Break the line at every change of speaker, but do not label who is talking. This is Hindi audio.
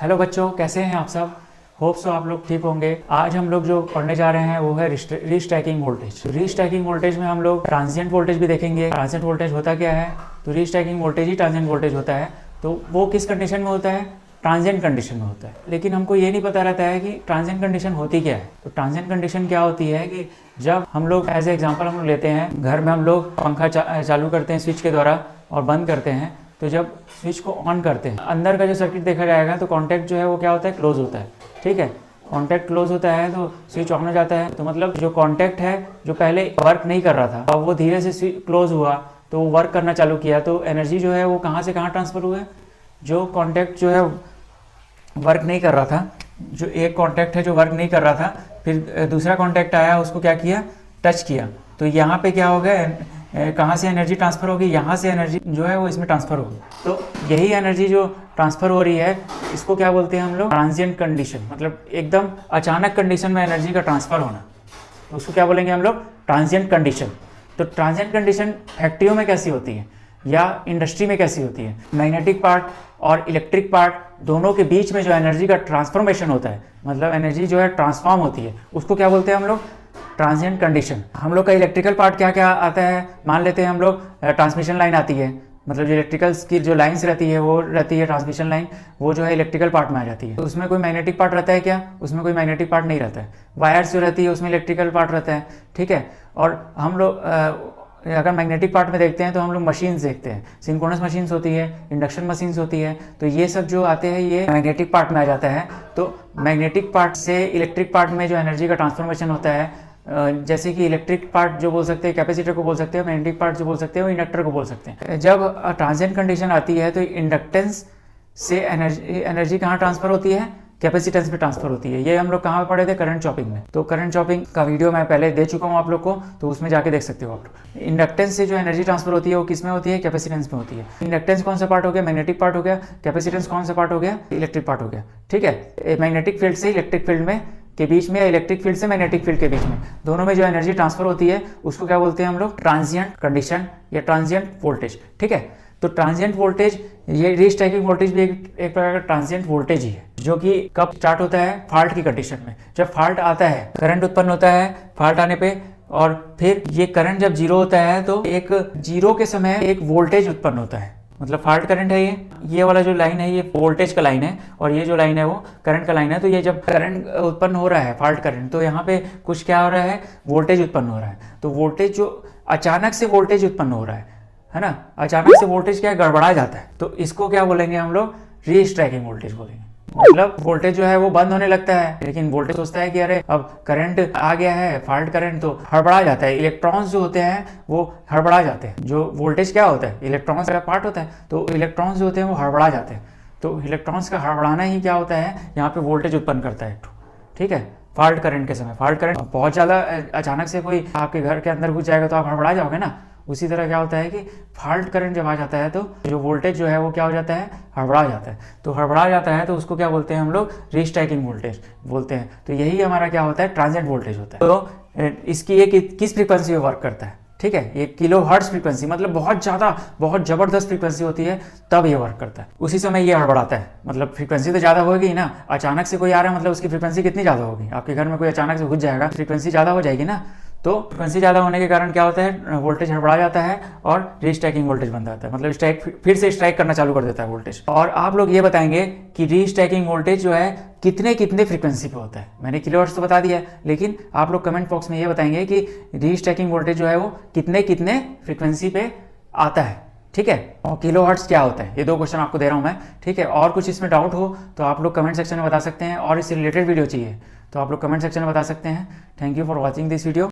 हेलो बच्चों, कैसे हैं आप सब। होप सो आप लोग ठीक होंगे। आज हम लोग जो पढ़ने जा रहे हैं वो है रीस्टैकिंग वोल्टेज। रीस्टैकिंग वोल्टेज में हम लोग ट्रांजिएंट वोल्टेज भी देखेंगे। ट्रांजिएंट वोल्टेज होता क्या है, तो रीस्टैकिंग वोल्टेज ही ट्रांजिएंट वोल्टेज होता है। तो वो किस कंडीशन में होता है, ट्रांजिएंट कंडीशन में होता है। लेकिन हमको ये नहीं पता रहता है कि ट्रांजिएंट कंडीशन होती क्या है। तो ट्रांजिएंट कंडीशन क्या होती है कि जब हम लोग एज एग्जांपल हम लोग लेते हैं, घर में हम लोग पंखा चालू करते हैं स्विच के द्वारा और बंद करते हैं। तो जब स्विच को ऑन करते हैं, अंदर का जो सर्किट देखा जाएगा तो कॉन्टैक्ट जो है वो क्या होता है, क्लोज होता है। ठीक है, कॉन्टैक्ट क्लोज होता है तो स्विच ऑन हो जाता है। तो मतलब जो कॉन्टैक्ट है जो पहले वर्क नहीं कर रहा था, अब वो धीरे से क्लोज हुआ तो वो वर्क करना चालू किया। तो एनर्जी जो है वो कहाँ से कहाँ ट्रांसफ़र हुआ है। जो कॉन्टैक्ट जो है वर्क नहीं कर रहा था, जो एक कॉन्टैक्ट है जो वर्क नहीं कर रहा था, फिर दूसरा कॉन्टैक्ट आया, उसको क्या किया, टच किया। तो यहाँ पे क्या हो गया, कहाँ से एनर्जी ट्रांसफ़र होगी, यहाँ से एनर्जी जो है वो इसमें ट्रांसफ़र होगी। तो यही एनर्जी जो ट्रांसफ़र हो रही है इसको क्या बोलते हैं हम लोग, ट्रांजिएंट कंडीशन। मतलब एकदम अचानक कंडीशन में एनर्जी का ट्रांसफ़र होना, तो उसको क्या बोलेंगे हम लोग, ट्रांजिएंट कंडीशन। तो ट्रांजिएंट कंडीशन फैक्ट्रियों में कैसी होती है या इंडस्ट्री में कैसी होती है। मैग्नेटिक पार्ट और इलेक्ट्रिक पार्ट दोनों के बीच में जो एनर्जी का ट्रांसफॉर्मेशन होता है, मतलब एनर्जी जो है ट्रांसफॉर्म होती है, उसको क्या बोलते हैं हम लोग, ट्रांजिएंट कंडीशन। हम लोग का इलेक्ट्रिकल पार्ट क्या क्या आता है, मान लेते हैं हम लोग ट्रांसमिशन लाइन आती है, मतलब जो इलेक्ट्रिकल्स की जो लाइंस रहती है वो रहती है ट्रांसमिशन लाइन, वो जो है इलेक्ट्रिकल पार्ट में आ जाती है। तो उसमें कोई मैग्नेटिक पार्ट रहता है क्या, उसमें कोई मैग्नेटिक पार्ट नहीं रहता है। वायर्स जो रहती है उसमें इलेक्ट्रिकल पार्ट रहता है। ठीक है, और हम लोग अगर मैग्नेटिक पार्ट में देखते हैं तो हम लोग मशीन्स देखते हैं, सिंक्रोनस मशीन्स होती है, इंडक्शन मशीन्स होती है। तो ये सब जो आते हैं ये मैग्नेटिक पार्ट में आ जाता है। तो मैग्नेटिक पार्ट से इलेक्ट्रिक पार्ट में जो एनर्जी का ट्रांसफॉर्मेशन होता है, जैसे कि इलेक्ट्रिक पार्ट जो बोल सकते हैं कैपेसिटर को बोल सकते हैं, मैग्नेटिक पार्ट जो बोल सकते हैं वो इंडक्टर को बोल सकते हैं। जब ट्रांजिएंट कंडीशन आती है तो इंडक्टेंस से एनर्जी कहाँ ट्रांसफर होती है, कैपेसिटेंस में ट्रांसफर होती है। ये हम लोग कहाँ पढ़े थे, करंट चॉपिंग में। तो करंट चॉपिंग का वीडियो मैं पहले दे चुका हूँ आप लोग को, तो उसमें जाके देख सकते हो आप लोग। इंडक्टेंस से जो एनर्जी ट्रांसफर होती है वो किस में होती है, कैपेसिटेंस में होती है। इंडक्टेंस कौन सा पार्ट हो गया, मैग्नेटिक पार्ट हो गया। कैपेसिटेंस कौन सा पार्ट हो गया, इलेक्ट्रिक पार्ट हो गया। ठीक है, मैग्नेटिक फील्ड से इलेक्ट्रिक फील्ड में के बीच में या इलेक्ट्रिक फील्ड से मैग्नेटिक फील्ड के बीच में, दोनों में जो एनर्जी ट्रांसफर होती है उसको क्या बोलते हैं हम लोग, ट्रांजिएंट कंडीशन या ट्रांजिएंट वोल्टेज। ठीक है, तो ट्रांजिएंट वोल्टेज, ये रीस्टैकिंग वोल्टेज भी एक प्रकार का ट्रांजिएंट वोल्टेज ही है, जो कि कब स्टार्ट होता है, फॉल्ट की कंडीशन में। जब फॉल्ट आता है, करंट उत्पन्न होता है फॉल्ट आने पे, और फिर ये करंट जब जीरो होता है तो एक जीरो के समय एक वोल्टेज उत्पन्न होता है। मतलब फॉल्ट करंट है ये वाला जो लाइन है ये वोल्टेज का लाइन है, और ये जो लाइन है वो करंट का लाइन है। तो ये जब करंट उत्पन्न हो रहा है, फॉल्ट करंट, तो यहाँ पे कुछ क्या हो रहा है, वोल्टेज उत्पन्न हो रहा है। तो वोल्टेज जो अचानक से वोल्टेज उत्पन्न हो रहा है ना, अचानक से वोल्टेज क्या गड़बड़ा जाता है, तो इसको क्या बोलेंगे हम लोग, रीस्ट्राइकिंग वोल्टेज बोलेंगे। मतलब वोल्टेज जो है वो बंद होने लगता है, लेकिन वोल्टेज सोचता है कि अरे अब करंट आ गया है, फॉल्ट करंट, तो हड़बड़ा जाता है। इलेक्ट्रॉन्स जो होते हैं वो हड़बड़ा जाते हैं। जो वोल्टेज क्या होता है, इलेक्ट्रॉन्स का पार्ट होता है, तो इलेक्ट्रॉन्स जो होते हैं वो हड़बड़ा जाते हैं। तो इलेक्ट्रॉन्स का हड़बड़ाना ही क्या होता है, यहाँ पे वोल्टेज उत्पन्न करता है। ठीक है, फॉल्ट करंट के समय, फॉल्ट करंट बहुत ज़्यादा अचानक से कोई आपके घर के अंदर घुस जाएगा तो आप हड़बड़ा जाओगे ना। उसी तरह क्या होता है कि फॉल्ट करंट जब आ जाता है तो जो वोल्टेज जो है वो क्या हो जाता है, हड़बड़ा जाता है। तो हड़बड़ा जाता है तो उसको क्या बोलते हैं हम लोग, रीस्ट्राइकिंग वोल्टेज बोलते हैं। तो यही हमारा क्या होता है, ट्रांजिएंट वोल्टेज होता है। तो इसकी ये किस फ्रीक्वेंसी में वर्क करता है। ठीक है, ये किलो हर्ट्ज फ्रीक्वेंसी, मतलब बहुत ज़्यादा बहुत ज़बरदस्त फ्रीक्वेंसी होती है, तब ये वर्क करता है। उसी समय ये हड़बड़ाता है। मतलब फ्रीक्वेंसी तो ज़्यादा होगी ना, अचानक से कोई आ रहा है मतलब उसकी फ्रीक्वेंसी कितनी ज़्यादा होगी। आपके घर में कोई अचानक से घुस जाएगा, फ्रीक्वेंसी ज़्यादा हो जाएगी ना। तो फ्रीक्वेंसी ज़्यादा होने के कारण क्या होता है, वोल्टेज हड़बड़ा जाता है और रीस्ट्राइकिंग वोल्टेज बन जाता है। मतलब स्ट्राइक फिर से स्ट्राइक करना चालू कर देता है वोल्टेज। और आप लोग ये बताएंगे कि रीस्ट्राइकिंग वोल्टेज जो है कितने कितने फ्रीक्वेंसी पे होता है। मैंने किलोहर्ट्ज तो बता दिया, लेकिन आप लोग कमेंट बॉक्स में ये बताएंगे कि रीस्ट्राइकिंग वोल्टेज जो है वो कितने कितने फ्रीक्वेंसी पे आता है। ठीक है, और किलोहर्ट्ज क्या होता है, ये दो क्वेश्चन आपको दे रहा हूँ मैं। ठीक है, और कुछ इसमें डाउट हो तो आप लोग कमेंट सेक्शन में बता सकते हैं, और इससे रिलेटेड वीडियो चाहिए तो आप लोग कमेंट सेक्शन में बता सकते हैं। Thank you for watching this video.